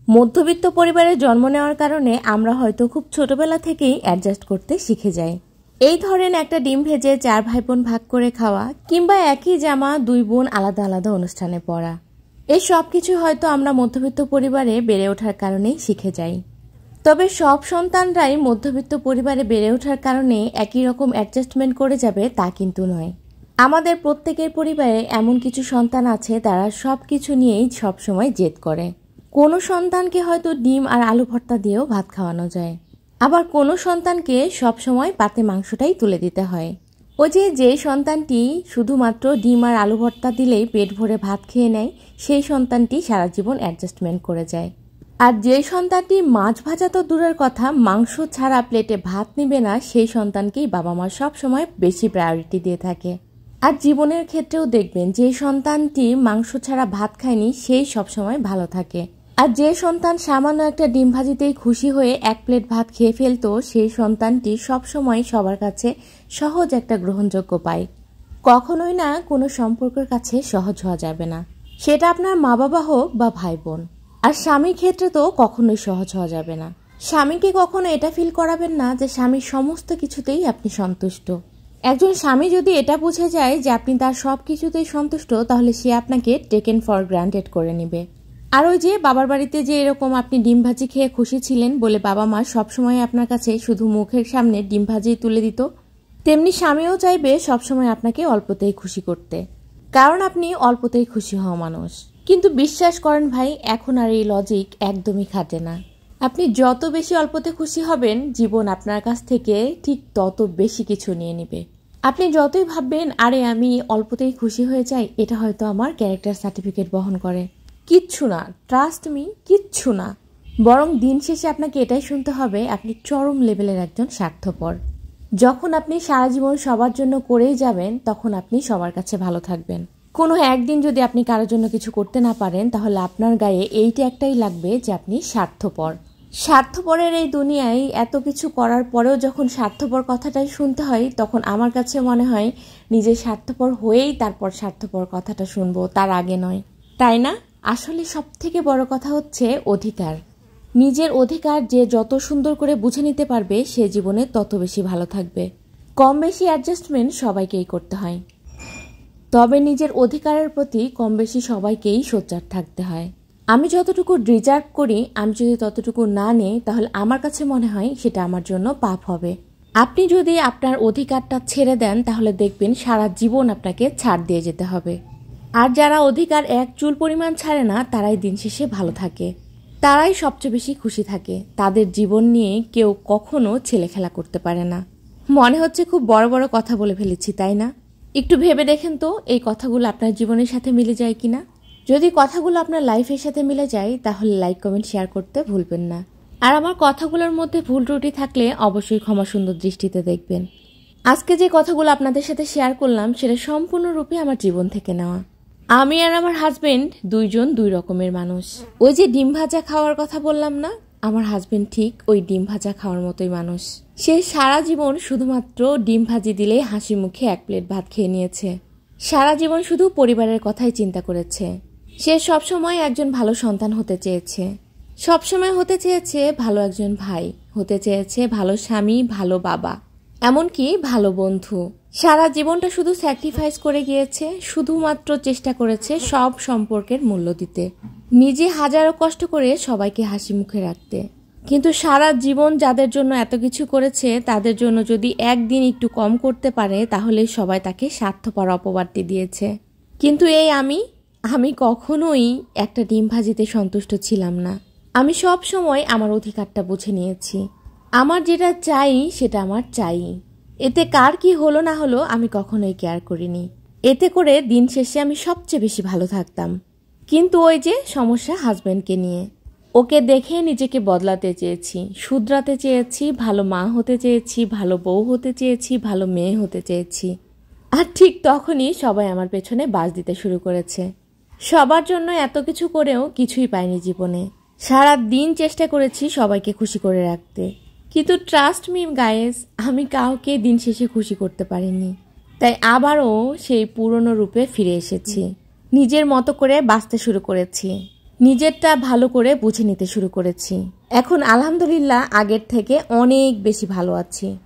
মধ্যবিত্ত পরিবারে জন্ম নেওয়ার কারণে আমরা হয়তো খুব ছোটবেলা থেকেই অ্যাডজাস্ট করতে শিখে যাই। এই ধরেন একটা ডিম ভেজে 4 ভাই বোন ভাগ করে খাওয়া, কিংবা একই জামা 2 বোন আলাদা আলাদা অনুষ্ঠানে পড়া, এই সব কিছু হয়তো আমরা মধ্যবিত্ত পরিবারে বেড়ে ওঠার কারণেই শিখে যাই। তবে সব সন্তানরাই মধ্যবিত্ত পরিবারে বেড়ে ওঠার কারণে একই রকম অ্যাডজাস্টমেন্ট করে যাবে তা কিন্তু নয়। আমাদের প্রত্যেকের পরিবারে এমন কিছু সন্তান আছে তারা সব কিছু নিয়েই সবসময় জেদ করে। কোনো সন্তানকে হয়তো ডিম আর আলু ভর্তা দিয়েও ভাত খাওয়ানো যায়, আবার কোনো সন্তানকে সবসময় পাতে মাংসটাই তুলে দিতে হয়। ও যে সন্তানটি শুধুমাত্র ডিম আর আলু ভর্তা দিলেই পেট ভরে ভাত খেয়ে নেয়, সেই সন্তানটি সারা জীবন অ্যাডজাস্টমেন্ট করে যায়। আর যে সন্তানটি মাছ ভাজা তো দূরের কথা, মাংস ছাড়া প্লেটে ভাত নিবে না, সেই সন্তানকেই বাবা মা সবসময় বেশি প্রায়োরিটি দিয়ে থাকে। আর জীবনের ক্ষেত্রেও দেখবেন যে সন্তানটি মাংস ছাড়া ভাত খায়নি সেই সবসময় ভালো থাকে। আর যে সন্তান সামান্য একটা ডিম ভাজিতেই খুশি হয়ে 1 প্লেট ভাত খেয়ে ফেলতো, সেই সন্তানটি সবসময় সবার কাছে সহজ একটা গ্রহণযোগ্য পায়। কখনোই না কোনো সম্পর্কের কাছে সহজ হওয়া যাবে না, সেটা আপনার মা বাবা হোক বা ভাই বোন। আর স্বামীর ক্ষেত্রে তো কখনোই সহজ হওয়া যাবে না। স্বামীকে কখনো এটা ফিল করাবেন না যে স্বামীর সমস্ত কিছুতেই আপনি সন্তুষ্ট। একজন স্বামী যদি এটা বুঝে যায় যে আপনি তার সব কিছুতেই সন্তুষ্ট, তাহলে সে আপনাকে টেকেন ফর গ্রান্টেড করে নিবে। আর ওই যে বাবার বাড়িতে যে এরকম আপনি ডিম ভাজি খেয়ে খুশি ছিলেন বলে বাবা মা সবসময় আপনার কাছে শুধু মুখের সামনে ডিম ভাজি তুলে দিত, তেমনি স্বামীও চাইবে সবসময় আপনাকে অল্পতেই খুশি করতে, কারণ আপনি অল্পতেই খুশি হওয়া মানুষ। কিন্তু বিশ্বাস করেন ভাই, এখন আর এই লজিক একদমই খাটে না। আপনি যত বেশি অল্পতে খুশি হবেন, জীবন আপনার কাছ থেকে ঠিক তত বেশি কিছু নিয়ে নেবে। আপনি যতই ভাববেন আরে আমি অল্পতেই খুশি হয়ে যাই, এটা হয়তো আমার ক্যারেক্টার সার্টিফিকেট বহন করে, কিচ্ছু না, ট্রাস্ট মি, কিচ্ছু না। বরং দিন শেষে আপনাকে এটাই শুনতে হবে আপনি চরম লেভেলের একজন স্বার্থপর। যখন আপনি সারা জীবন সবার জন্য করেই যাবেন, তখন আপনি সবার কাছে ভালো থাকবেন। কোনো একদিন যদি আপনি কারোর জন্য কিছু করতে না পারেন, তাহলে আপনার গায়ে এইটা একটাই লাগবে যে আপনি স্বার্থপর। স্বার্থপরের এই দুনিয়ায় এত কিছু করার পরেও যখন স্বার্থপর কথাটাই শুনতে হয়, তখন আমার কাছে মনে হয় নিজে স্বার্থপর হয়েই তারপর স্বার্থপর কথাটা শুনবো, তার আগে নয়, তাই না? আসলে সব থেকে বড় কথা হচ্ছে অধিকার। নিজের অধিকার যে যত সুন্দর করে বুঝে নিতে পারবে, সে জীবনে তত বেশি ভালো থাকবে। কম বেশি অ্যাডজাস্টমেন্ট সবাইকেই করতে হয়, তবে নিজের অধিকারের প্রতি কম বেশি সবাইকেই সোচ্চার থাকতে হয়। আমি যতটুকু ডিজার্ভ করি, আমি যদি ততটুকু না নেই, তাহলে আমার কাছে মনে হয় সেটা আমার জন্য পাপ হবে। আপনি যদি আপনার অধিকারটা ছেড়ে দেন, তাহলে দেখবেন সারা জীবন আপনাকে ছাড় দিয়ে যেতে হবে। আর যারা অধিকার এক চুল পরিমাণ ছাড়ে না, তারাই দিন শেষে ভালো থাকে, তারাই সবচেয়ে বেশি খুশি থাকে। তাদের জীবন নিয়ে কেউ কখনো ছেলেখেলা করতে পারে না। মনে হচ্ছে খুব বড় বড় কথা বলে ফেলেছি, তাই না? একটু ভেবে দেখেন তো এই কথাগুলো আপনার জীবনের সাথে মিলে যায় কিনা। যদি কথাগুলো আপনার লাইফের সাথে মিলে যায়, তাহলে লাইক কমেন্ট শেয়ার করতে ভুলবেন না। আর আমার কথাগুলোর মধ্যে ভুল ত্রুটি থাকলে অবশ্যই ক্ষমা সুন্দর দৃষ্টিতে দেখবেন। আজকে যে কথাগুলো আপনাদের সাথে শেয়ার করলাম, সেটা সম্পূর্ণরূপে আমার জীবন থেকে নেওয়া। আমি আর আমার হাজবেন্ড দুইজন দুই রকমের মানুষ। ওই যে ডিম ভাজা খাওয়ার কথা বললাম না, আমার হাজবেন্ড ঠিক ওই ডিম ভাজা খাওয়ার মতোই মানুষ। সে সারা জীবন শুধুমাত্র ডিম ভাজি দিলেই হাসি মুখে 1 প্লেট ভাত খেয়ে নিয়েছে। সারা জীবন শুধু পরিবারের কথাই চিন্তা করেছে। সে সবসময় একজন ভালো সন্তান হতে চেয়েছে, সবসময় হতে চেয়েছে ভালো একজন ভাই, হতে চেয়েছে ভালো স্বামী, ভালো বাবা, এমনকি ভালো বন্ধু। সারা জীবনটা শুধু স্যাক্রিফাইস করে গিয়েছে, শুধুমাত্র চেষ্টা করেছে সব সম্পর্কের মূল্য দিতে, নিজে হাজারো কষ্ট করে সবাইকে হাসি মুখে রাখতে। কিন্তু সারা জীবন যাদের জন্য এত কিছু করেছে, তাদের জন্য যদি একদিন একটু কম করতে পারে, তাহলে সবাই তাকে স্বার্থপর অপবাদটি দিয়েছে। কিন্তু এই আমি কখনোই একটা ডিম ভাজিতে সন্তুষ্ট ছিলাম না। আমি সব সময় আমার অধিকারটা বুঝে নিয়েছি। আমার যেটা চাই সেটা আমার চাই, এতে কার কি হলো না হলো আমি কখনোই কেয়ার করিনি। এতে করে দিন শেষে আমি সবচেয়ে বেশি ভালো থাকতাম। কিন্তু ওই যে সমস্যা হাজবেন্ডকে নিয়ে, ওকে দেখে নিজেকে বদলাতে চেয়েছি, শুধরাতে চেয়েছি, ভালো মা হতে চেয়েছি, ভালো বউ হতে চেয়েছি, ভালো মেয়ে হতে চেয়েছি। আর ঠিক তখনই সবাই আমার পেছনে বাস দিতে শুরু করেছে। সবার জন্য এত কিছু করেও কিছুই পাইনি জীবনে। সারা দিন চেষ্টা করেছি সবাইকে খুশি করে রাখতে, কিন্তু ট্রাস্ট মি গাইস, আমি কাউকে দিন শেষে খুশি করতে পারিনি। তাই আবারও সেই পুরনো রূপে ফিরে এসেছি, নিজের মতো করে বাঁচতে শুরু করেছি। নিজেরটা ভালো করে বুঝে নিতে শুরু করেছি। এখন আলহামদুলিল্লাহ আগের থেকে অনেক বেশি ভালো আছি।